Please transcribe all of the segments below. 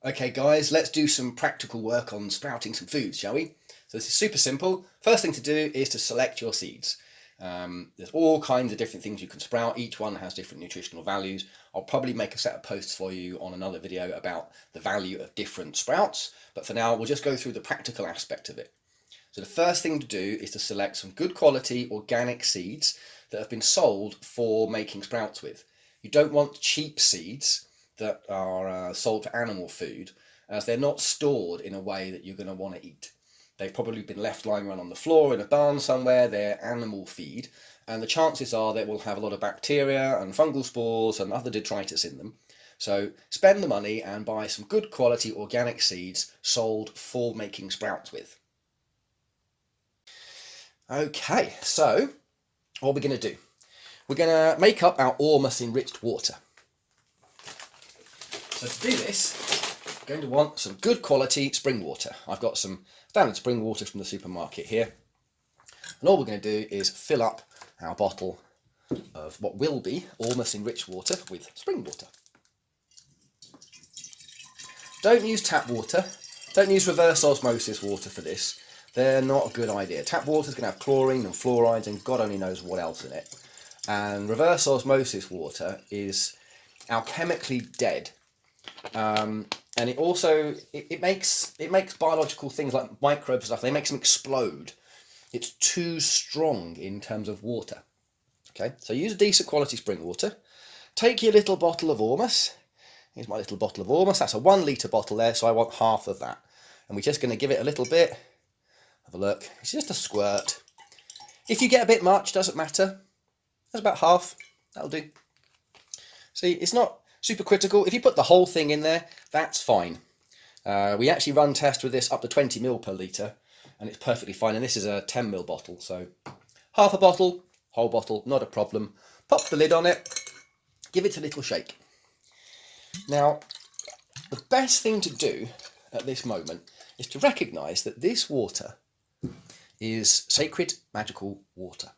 Okay guys, let's do some practical work on sprouting some foods, shall we? So this is super simple. First thing to do is to select your seeds. There's all kinds of different things you can sprout. Each one has different nutritional values. I'll probably make a set of posts for you on another video about the value of different sprouts, but for now we'll just go through the practical aspect of it. So the first thing to do is to select some good quality organic seeds that have been sold for making sprouts with. You don't want cheap seeds that are sold for animal food, as they're not stored in a way that you're going to want to eat. They've probably been left lying around on the floor in a barn somewhere. They're animal feed, and the chances are they will have a lot of bacteria and fungal spores and other detritus in them. So spend the money and buy some good quality organic seeds sold for making sprouts with. Okay, so what we're going to do, we're going to make up our Ormus enriched water. So to do this, we're going to want some good quality spring water. I've got some standard spring water from the supermarket here. And all we're going to do is fill up our bottle of what will be Ormus enriched water with spring water. Don't use tap water. Don't use reverse osmosis water for this. They're not a good idea. Tap water is going to have chlorine and fluorides and God only knows what else in it. And reverse osmosis water is alchemically dead. And it also it makes biological things like microbes and stuff, they make them explode. It's too strong in terms of water. Okay, so use a decent quality spring water. Take your little bottle of Ormus. Here's my little bottle of Ormus. That's a 1 litre bottle there, so I want half of that. And we're just going to give it a little bit. Have a look. It's just a squirt. If you get a bit much, doesn't matter. That's about half. That'll do. See, it's not super critical. If you put the whole thing in there, that's fine. We actually run tests with this up to 20 ml per litre, and it's perfectly fine. And this is a 10 ml bottle, so half a bottle, whole bottle, not a problem. Pop the lid on it, give it a little shake. Now, the best thing to do at this moment is to recognise that this water is sacred, magical water.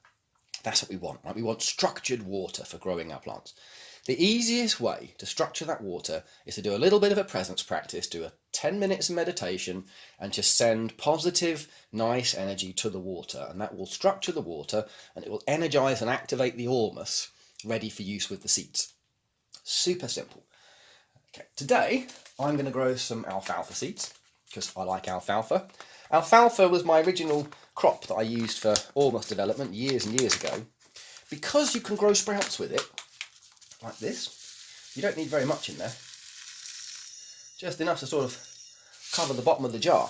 That's what we want, right? We want structured water for growing our plants. The easiest way to structure that water is to do a little bit of a presence practice, do a 10 minutes of meditation, and just send positive, nice energy to the water. And that will structure the water, and it will energize and activate the Ormus, ready for use with the seeds. Super simple. Okay, today I'm going to grow some alfalfa seeds, because I like alfalfa. Alfalfa was my original crop that I used for Ormus development years and years ago. Because you can grow sprouts with it, like this, you don't need very much in there. Just enough to sort of cover the bottom of the jar.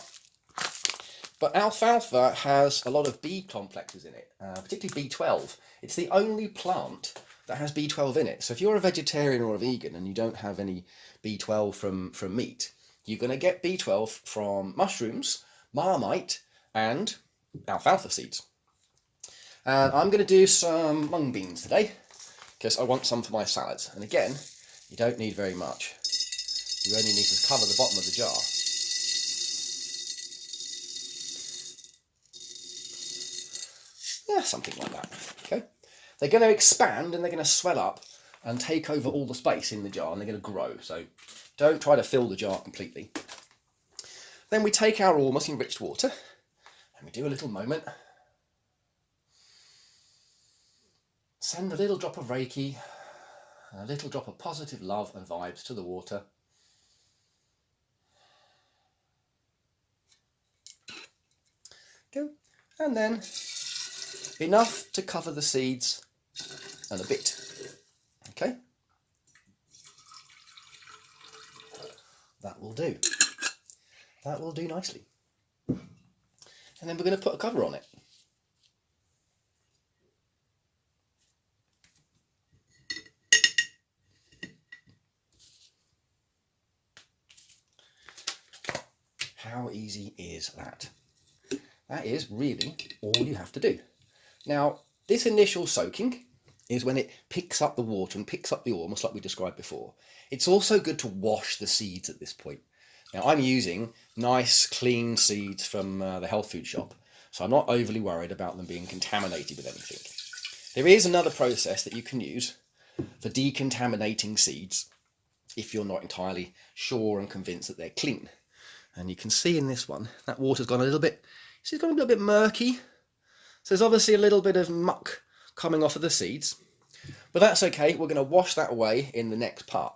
But alfalfa has a lot of B complexes in it, particularly B12. It's the only plant that has B12 in it. So if you're a vegetarian or a vegan and you don't have any B12 from meat, you're going to get B12 from mushrooms, marmite, and alfalfa seeds. And I'm going to do some mung beans today, because I want some for my salads. And again, you don't need very much. You only need to cover the bottom of the jar. Yeah, something like that. Okay. They're going to expand and they're going to swell up and take over all the space in the jar, and they're going to grow. So don't try to fill the jar completely. Then we take our Ormus enriched water and we do a little moment. Send a little drop of Reiki, a little drop of positive love and vibes to the water. Go. And then enough to cover the seeds and a bit. Okay? That will do. That will do nicely. And then we're going to put a cover on it. How easy is that? That is really all you have to do. Now, this initial soaking is when it picks up the water and picks up the Ormus like we described before. It's also good to wash the seeds at this point. Now, I'm using nice, clean seeds from the health food shop, so I'm not overly worried about them being contaminated with anything. There is another process that you can use for decontaminating seeds, if you're not entirely sure and convinced that they're clean. And you can see in this one, that water's gone a little bit, see, it's gone a little bit murky. So there's obviously a little bit of muck coming off of the seeds, but that's okay. We're going to wash that away in the next part.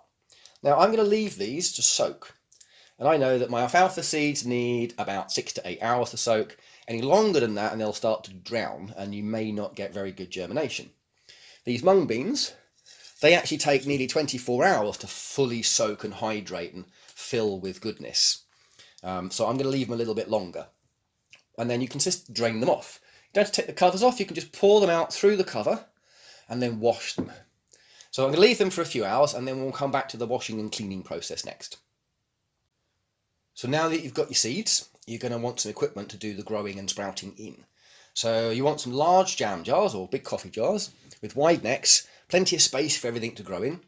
Now I'm going to leave these to soak. And I know that my alfalfa seeds need about 6 to 8 hours to soak. Any longer than that and they'll start to drown and you may not get very good germination. These mung beans, they actually take nearly 24 hours to fully soak and hydrate and fill with goodness. So I'm going to leave them a little bit longer. And then you can just drain them off. You don't have to take the covers off, you can just pour them out through the cover and then wash them. So I'm going to leave them for a few hours and then we'll come back to the washing and cleaning process next. So now that you've got your seeds, you're going to want some equipment to do the growing and sprouting in. So you want some large jam jars or big coffee jars with wide necks, plenty of space for everything to grow in.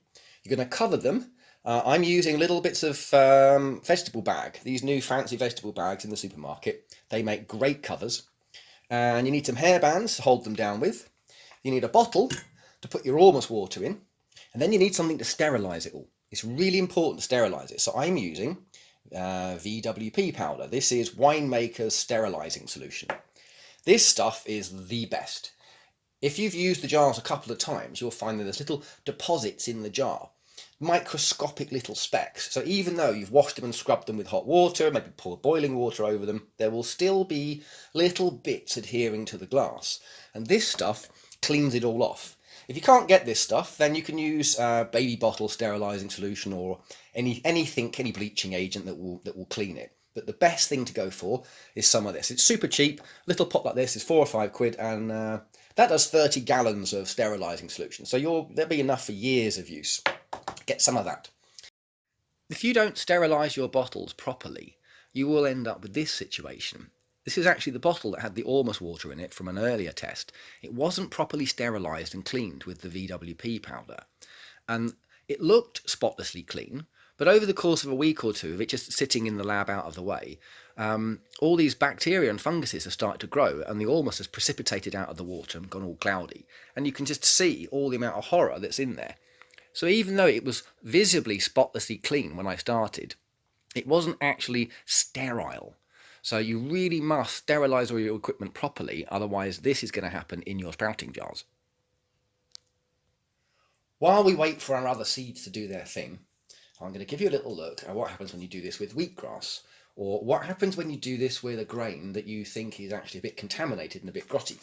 You're going to cover them. I'm using little bits of vegetable bag, these new fancy vegetable bags in the supermarket. They make great covers. And you need some hair bands to hold them down with. You need a bottle to put your Ormus water in. And then you need something to sterilise it all. It's really important to sterilise it. So I'm using VWP powder. This is winemaker's sterilising solution. This stuff is the best. If you've used the jars a couple of times, you'll find that there's little deposits in the jar, microscopic little specks. So even though you've washed them and scrubbed them with hot water, maybe poured boiling water over them, there will still be little bits adhering to the glass. And this stuff cleans it all off. If you can't get this stuff, then you can use baby bottle sterilising solution or any bleaching agent that will clean it. But the best thing to go for is some of this. It's super cheap. A little pot like this is 4 or 5 quid, and that does 30 gallons of sterilising solution. So there'll be enough for years of use. Get some of that. If you don't sterilise your bottles properly, you will end up with this situation. This is actually the bottle that had the Ormus water in it from an earlier test. It wasn't properly sterilised and cleaned with the VWP powder. And it looked spotlessly clean, but over the course of a week or two of it just sitting in the lab out of the way, all these bacteria and funguses have started to grow, and the Ormus has precipitated out of the water and gone all cloudy. And you can just see all the amount of horror that's in there. So even though it was visibly spotlessly clean when I started, it wasn't actually sterile. So you really must sterilise all your equipment properly, otherwise this is going to happen in your sprouting jars. While we wait for our other seeds to do their thing, I'm going to give you a little look at what happens when you do this with wheatgrass, or what happens when you do this with a grain that you think is actually a bit contaminated and a bit grotty.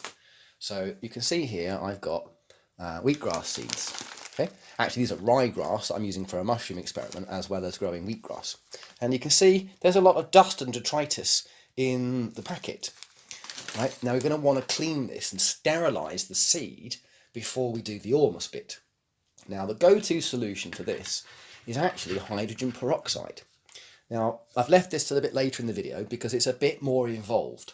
So you can see here I've got wheatgrass seeds. Okay? Actually, these are ryegrass that I'm using for a mushroom experiment as well as growing wheatgrass. And you can see there's a lot of dust and detritus in the packet. Right? Now we're going to want to clean this and sterilise the seed before we do the Ormus bit. Now the go-to solution for this is actually hydrogen peroxide. Now I've left this till a bit later in the video because it's a bit more involved.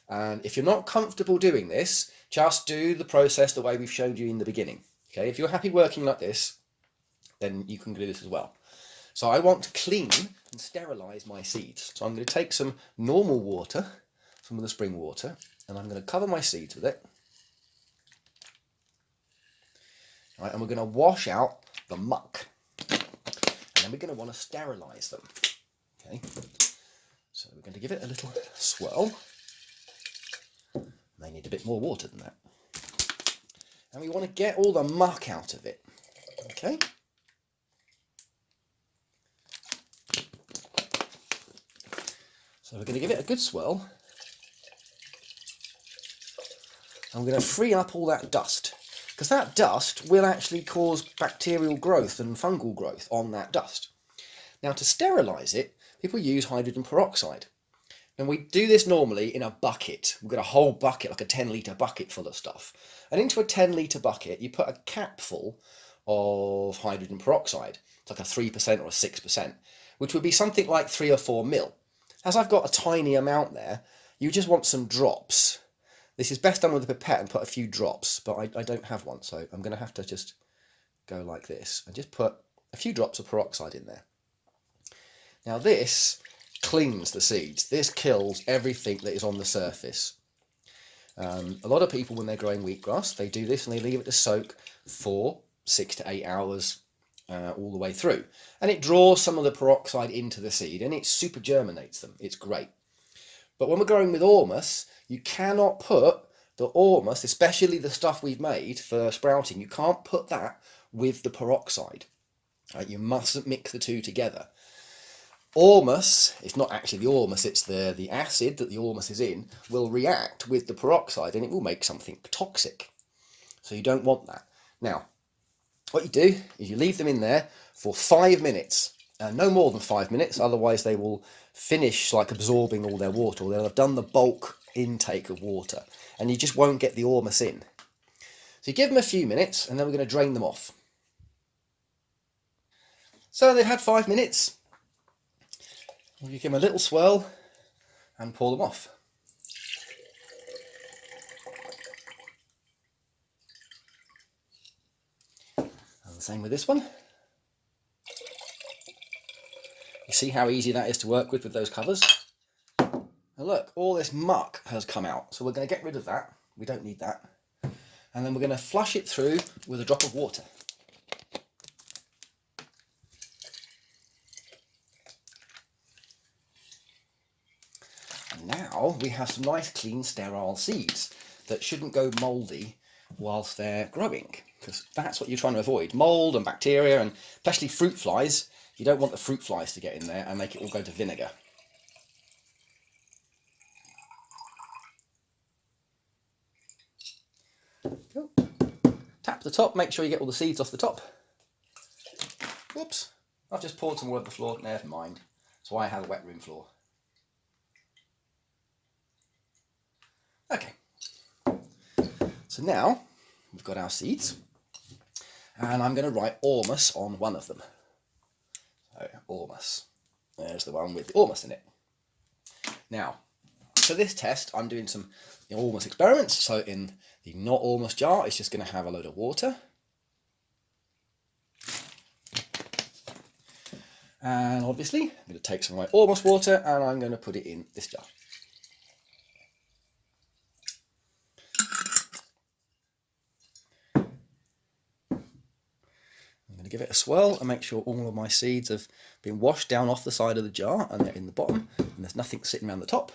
And if you're not comfortable doing this, just do the process the way we've showed you in the beginning. Okay, if you're happy working like this, then you can do this as well. So I want to clean and sterilise my seeds. So I'm going to take some normal water, some of the spring water, and I'm going to cover my seeds with it. All right, and we're going to wash out the muck. And then we're going to want to sterilise them. Okay, so we're going to give it a little swirl. They need a bit more water than that. And we want to get all the muck out of it. Okay? So we're going to give it a good swirl. And we're going to free up all that dust. Because that dust will actually cause bacterial growth and fungal growth on that dust. Now to sterilise it, people use hydrogen peroxide. And we do this normally in a bucket. We've got a whole bucket, like a 10-litre bucket full of stuff. And into a 10-litre bucket, you put a capful of hydrogen peroxide. It's like a 3% or a 6%, which would be something like 3 or 4 mil. As I've got a tiny amount there, you just want some drops. This is best done with a pipette and put a few drops, but I don't have one, so I'm going to have to just go like this and just put a few drops of peroxide in there. Now this cleans the seeds. This kills everything that is on the surface. A lot of people, when they're growing wheatgrass, they do this and they leave it to soak for 6 to 8 hours all the way through. And it draws some of the peroxide into the seed and it super germinates them. It's great. But when we're growing with Ormus, you cannot put the Ormus, especially the stuff we've made for sprouting, you can't put that with the peroxide. Right? You mustn't mix the two together. Ormus, it's not actually the Ormus, it's the acid that the Ormus is in, will react with the peroxide and it will make something toxic. So you don't want that. Now, what you do is you leave them in there for 5 minutes. No more than 5 minutes, otherwise they will finish like absorbing all their water, or they'll have done the bulk intake of water, and you just won't get the Ormus in. So you give them a few minutes, and then we're going to drain them off. So they've had 5 minutes. You give them a little swirl and pour them off. And the same with this one. You see how easy that is to work with those covers? And look, all this muck has come out. So we're going to get rid of that. We don't need that. And then we're going to flush it through with a drop of water. And now we have some nice, clean, sterile seeds that shouldn't go mouldy whilst they're growing, because that's what you're trying to avoid. Mould and bacteria, and especially fruit flies. You don't want the fruit flies to get in there and make it all go to vinegar. Cool. Tap the top, make sure you get all the seeds off the top. Whoops, I've just poured some water on the floor, never mind. So I have a wet room floor. Okay, so now we've got our seeds, and I'm going to write Ormus on one of them. So, Ormus. There's the one with the Ormus in it. Now, for this test, I'm doing some Ormus experiments. So in the not Ormus jar, it's just going to have a load of water. And obviously, I'm going to take some of my Ormus water and I'm going to put it in this jar. Give it a swirl and make sure all of my seeds have been washed down off the side of the jar and they're in the bottom and there's nothing sitting around the top.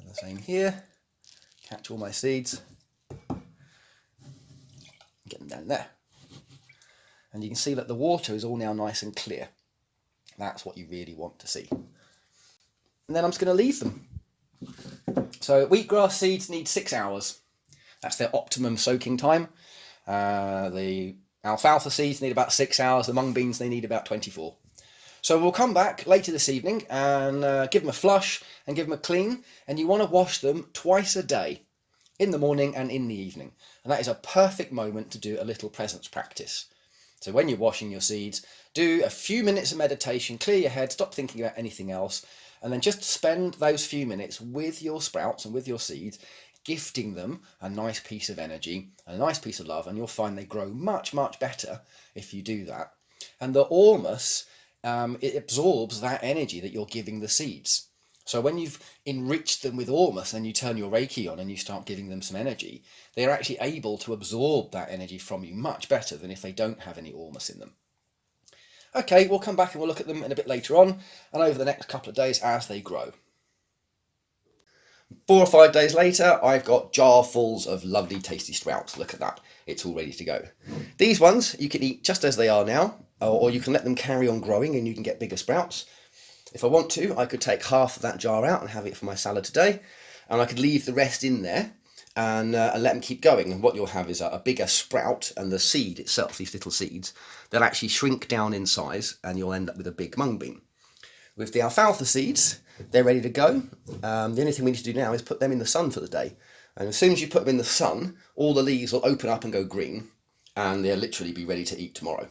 And the same here. Catch all my seeds, get them down there. And you can see that the water is all now nice and clear. That's what you really want to see. And then I'm just going to leave them. So wheatgrass seeds need 6 hours. That's their optimum soaking time. The alfalfa seeds need about 6 hours, the mung beans they need about 24. So we'll come back later this evening and give them a flush and give them a clean, and you want to wash them twice a day, in the morning and in the evening. And that is a perfect moment to do a little presence practice. So when you're washing your seeds, do a few minutes of meditation, clear your head, stop thinking about anything else, and then just spend those few minutes with your sprouts and with your seeds, gifting them a nice piece of energy, a nice piece of love, and you'll find they grow much, much better if you do that. And the Ormus, it absorbs that energy that you're giving the seeds. So when you've enriched them with Ormus and you turn your Reiki on and you start giving them some energy, they're actually able to absorb that energy from you much better than if they don't have any Ormus in them. Okay, we'll come back and we'll look at them in a bit later on and over the next couple of days as they grow. 4 or 5 days later, I've got jarfuls of lovely tasty sprouts. Look at that, it's all ready to go. These ones you can eat just as they are now, or you can let them carry on growing and you can get bigger sprouts. If I want to, I could take half of that jar out and have it for my salad today, and I could leave the rest in there and let them keep going. And what you'll have is a bigger sprout, and the seed itself, these little seeds, they'll actually shrink down in size and you'll end up with a big mung bean. With the alfalfa seeds, they're ready to go. The only thing we need to do now is put them in the sun for the day. And as soon as you put them in the sun, all the leaves will open up and go green, and they'll literally be ready to eat tomorrow.